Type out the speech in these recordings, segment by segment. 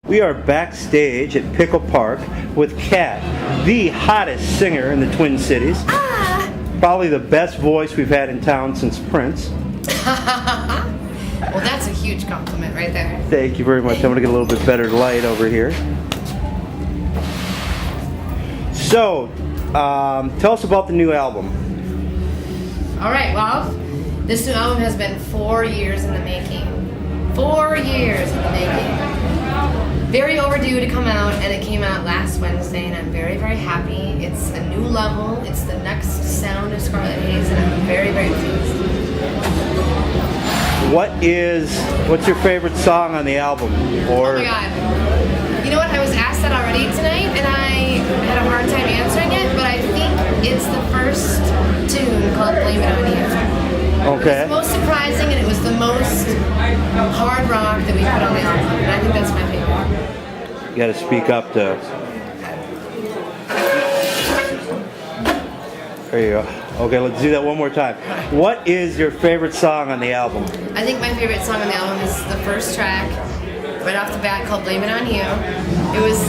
We are backstage at Pickle Park with Kat, the hottest singer in the Twin Cities. Probably the best voice we've had in town since Prince. Well, that's a huge compliment right there. Thank you very much. I'm going to get a little bit better light over here. So, tell us about the new album. All right, well, this new album has been 4 years in the making. 4 years in the making. Very overdue to come out, and it came out last Wednesday, and I'm very, very happy. It's a new level. It's the next sound of Scarlet Haze, and I'm very, very pleased. What's your favorite song on the album? Or oh my God. You know what? I was asked that already tonight, and I had a hard time answering it, but I think it's the first tune called Blame It On You. Okay. It was the most surprising, and it was the most hard rock that we put on the album, and I think that's my favorite. You got to speak up to. There you go. Okay, let's do that one more time. What is your favorite song on the album? I think my favorite song on the album is the first track, right off the bat, called Blame It On You. It was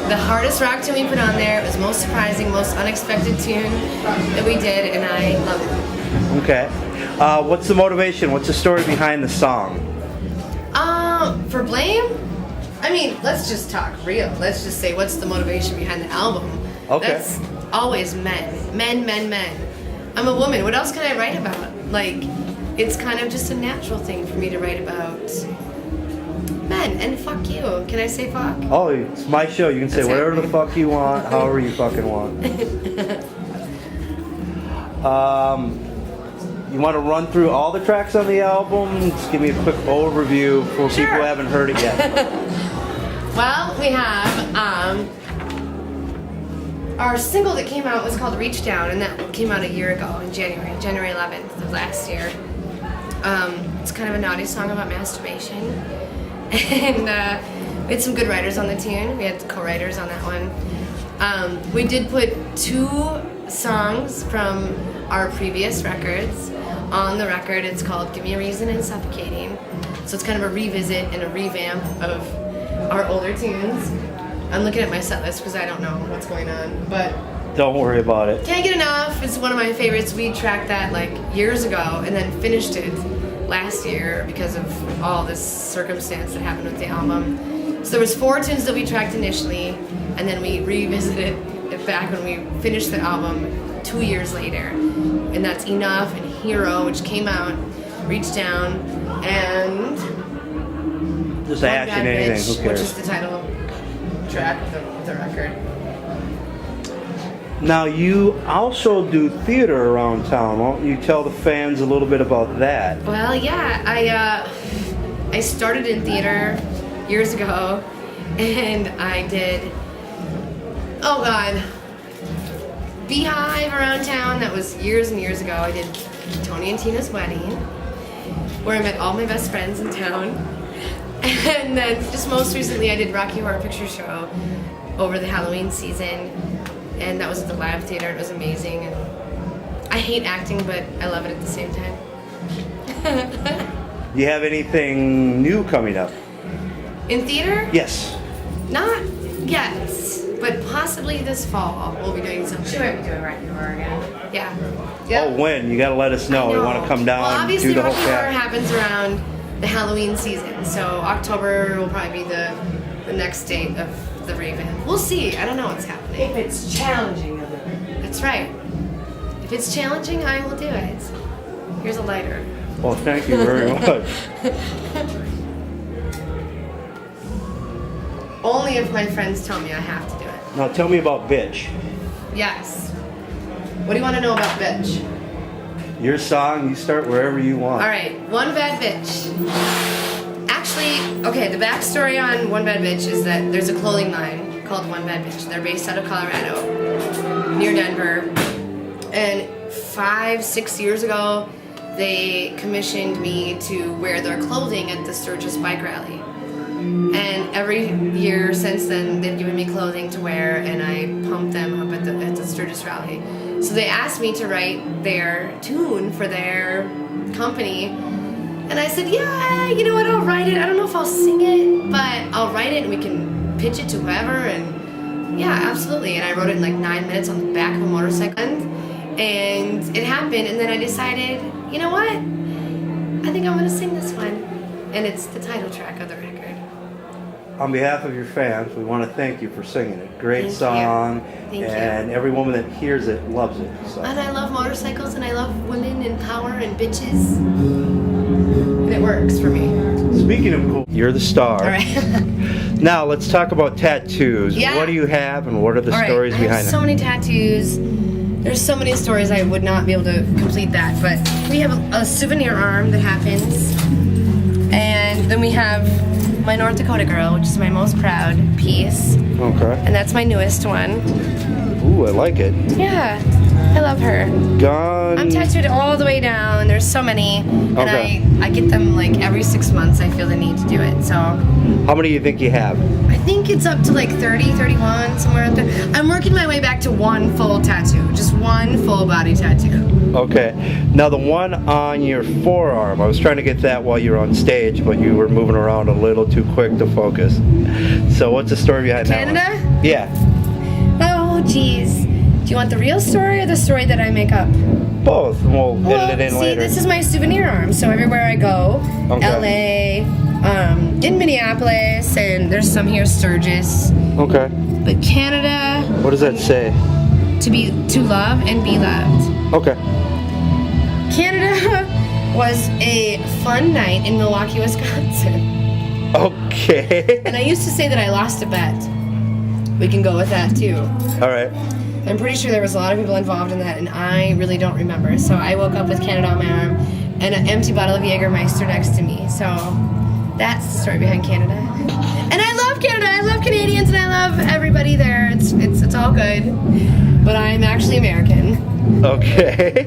the hardest rock tune we put on there. It was most surprising, most unexpected tune that we did, and I love it. Okay. What's the motivation? What's the story behind the song? For Blame? I mean, let's just talk real. Let's just say, what's the motivation behind the album? Okay. That's always men. Men, men, men. I'm a woman. What else can I write about? Like, it's kind of just a natural thing for me to write about men. And fuck you. Can I say fuck? Oh, it's my show. You can say That's whatever the happening. fuck you want, however you fucking want. You want to run through all the tracks on the album? Just give me a quick overview for people who haven't heard it yet. Well, we have our single that came out was called Reach Down, and that came out a year ago in January 11th of last year. It's kind of a naughty song about masturbation. And we had some good writers on the tune. We had co-writers on that one. We did put 2 songs from our previous records on the record. It's called Give Me a Reason and Suffocating. So it's kind of a revisit and a revamp of our older tunes. I'm looking at my set list because I don't know what's going on, but Don't worry about it. Can't Get Enough is one of my favorites. We tracked that like years ago and then finished it last year because of all this circumstance that happened with the album. So there was 4 tunes that we tracked initially, and then we revisited it back when we finished the album 2 years later. And that's Enough and Hero, which came out, Reach Down, and Just One ash Bad and anything. Bitch, Who which cares? is the title track of the record. Now, you also do theater around town. Why don't you tell the fans a little bit about that? Well, yeah, I started in theater years ago, and I did, oh God, Beehive around town. That was years and years ago. I did Tony and Tina's Wedding, where I met all my best friends in town. And then just most recently I did Rocky Horror Picture Show over the Halloween season, and that was at the Live Theater. It was amazing, and I hate acting, but I love it at the same time. Do you have anything new coming up? In theater? Yes. Not yet, but possibly this fall we'll be doing something. She might be doing Rocky Horror again. Yeah. Oh, when? You got to let us know. We want to come down Well, and obviously do the whole Rocky Horror cast. happens around the Halloween season, so October will probably be the next date of the revamp. We'll see. I don't know what's happening. If it's challenging of it. That's right. If it's challenging, I will do it. Here's a lighter. Well, thank you very much. Only if my friends tell me I have to do it. Now, tell me about Bitch. Yes. What do you want to know about Bitch? Your song, you start wherever you want. All right, One Bad Bitch. Actually, okay, the backstory on One Bad Bitch is that there's a clothing line called One Bad Bitch. They're based out of Colorado, near Denver. And 5-6 years ago, they commissioned me to wear their clothing at the Sturgis Bike Rally. And every year since then, they've given me clothing to wear, and I pump them up at the Sturgis Rally. So they asked me to write their tune for their company, And I said, yeah, you know what, I'll write it. I don't know if I'll sing it, but I'll write it and we can pitch it to whoever. And yeah, absolutely. And I wrote it in like 9 minutes on the back of a motorcycle. And it happened. And then I decided, you know what? I think I'm going to sing this one. And it's the title track of the record. On behalf of your fans, we want to thank you for singing it. Great Thank you. song, Thank you. and every woman that hears it loves it. So. And I love motorcycles and I love women and power and bitches. And it works for me. Speaking of cool, you're the star. All right. Now let's talk about tattoos. Yeah. What do you have, and what are the All right, stories I have behind so them? many tattoos. There's so many stories I would not be able to complete that. But we have a souvenir arm that happens. And then we have my North Dakota girl, which is my most proud piece. Okay. And that's my newest one. Ooh, I like it. Yeah, I love her. Gun. I'm tattooed all the way down. There's so many. And Okay. I get them like every 6 months. I feel the need to do it. So How many do you think you have? I think it's up to like 30, 31, somewhere up there. I'm working my way back to one full tattoo. Just one full body tattoo. Okay. Now the one on your forearm, I was trying to get that while you were on stage, but you were moving around a little too quick to focus. So what's the story behind that Canada? one? Yeah. Oh, geez. Do you want the real story or the story that I make up? Both. And we'll edit it in see, later. this is my souvenir arm. So everywhere I go, Okay. LA, in Minneapolis, and there's some here, Sturgis. Okay. But Canada, What does that say? to love and be loved. Okay. Canada was a fun night in Milwaukee, Wisconsin. Okay. And I used to say that I lost a bet. We can go with that too. All right. I'm pretty sure there was a lot of people involved in that, and I really don't remember. So I woke up with Canada on my arm and an empty bottle of Jägermeister next to me. So that's the story behind Canada. And I love Canada. I love Canadians, and I love everybody there. It's all good. But I'm actually American. Okay.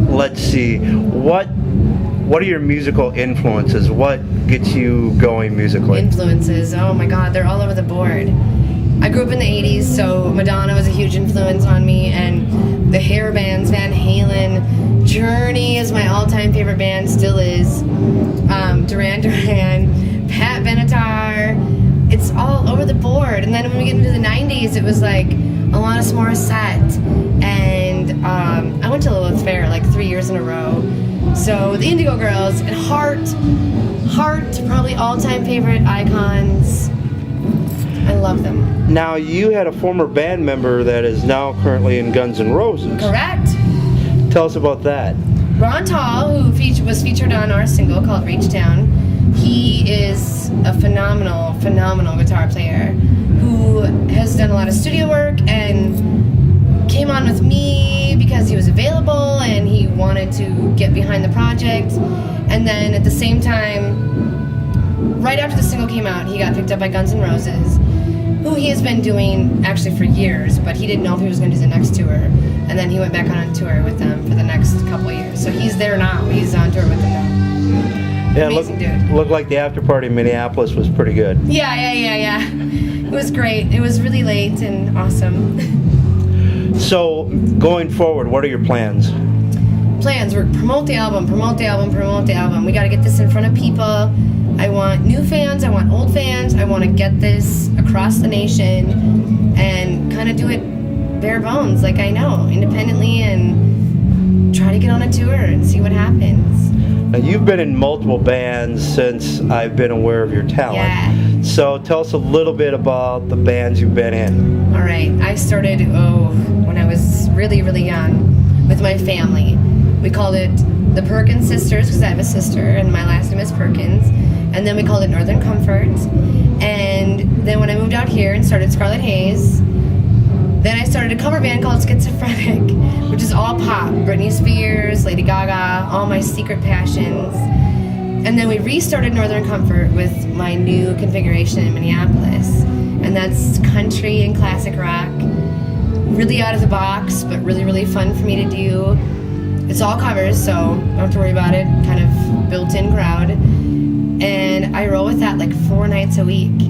Let's see. What are your musical influences? What gets you going musically? Influences. Oh my God, they're all over the board. I grew up in the 80s, so Madonna was a huge influence on me, and the hair bands, Van Halen, Journey is my all-time favorite band, still is. Duran Duran, Pat Benatar. It's all over the board. And then when we get into the 90s, it was like Alanis Morissette, and I went to Lilith Fair like 3 years in a row. So the Indigo Girls and Heart, probably all-time favorite icons. I love them. Now, you had a former band member that is now currently in Guns N' Roses. Correct. Tell us about that. Ron Tall, who was featured on our single called Reach Down, he is a phenomenal guitar player who has done a lot of studio work and came on with me because he was available and he wanted to get behind the project. And then at the same time, right after the single came out, he got picked up by Guns N' Roses, who he has been doing actually for years, but he didn't know if he was going to do the next tour. And then he went back on a tour with them for the next couple of years. So he's there now. He's on tour with them now. Yeah, Amazing dude. looked like the after party in Minneapolis was pretty good. Yeah. It was great. It was really late and awesome. So, going forward, what are your plans? Plans were promote the album. We got to get this in front of people. I want new fans. I want old fans. I want to get this across the nation and kind of do it bare bones, like I know, independently, and try to get on a tour and see what happens. Now, you've been in multiple bands since I've been aware of your talent. Yeah. So, tell us a little bit about the bands you've been in. All right. I started, when I was really, really young with my family. We called it the Perkins Sisters because I have a sister and my last name is Perkins. And then we called it Northern Comfort. And then when I moved out here and started Scarlet Haze, then I started a cover band called Schizophrenic, which is all pop. Britney Spears, Lady Gaga, all my secret passions. And then we restarted Northern Comfort with my new configuration in Minneapolis. And that's country and classic rock. Really out of the box, but really, really fun for me to do. It's all covers, so don't have to worry about it. Kind of built-in crowd. And I roll with that like 4 nights a week.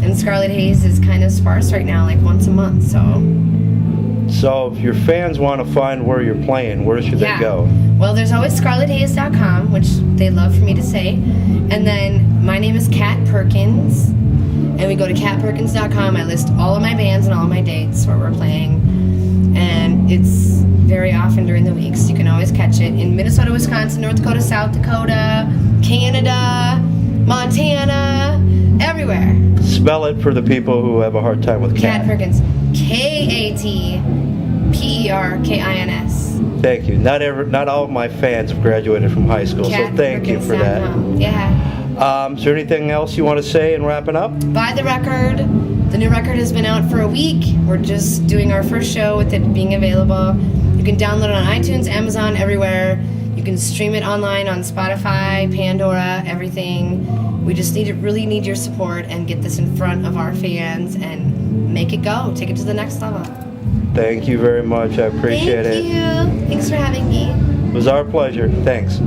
And Scarlet Haze is kind of sparse right now, like once a month, so. So, if your fans want to find where you're playing, where should they go? Well, there's always ScarlettHayes.com, which they love for me to say. And then my name is Kat Perkins. And we go to katperkins.com. I list all of my bands and all of my dates where we're playing. And it's very often during the week, so you can always catch it in Minnesota, Wisconsin, North Dakota, South Dakota, Canada, Montana, everywhere. Spell it for the people who have a hard time with Kat cat. Perkins. KATPERKINS. Thank you. Not all of my fans have graduated from high school, so thank you for that. Yeah. Is there anything else you want to say in wrapping up? Buy the record. The new record has been out for a week. We're just doing our first show with it being available. You can download it on iTunes, Amazon, everywhere. You can stream it online on Spotify, Pandora, everything. We just really need your support and get this in front of our fans and make it go. Take it to the next level. Thank you very much. I appreciate it. Thank you. Thanks for having me. It was our pleasure. Thanks.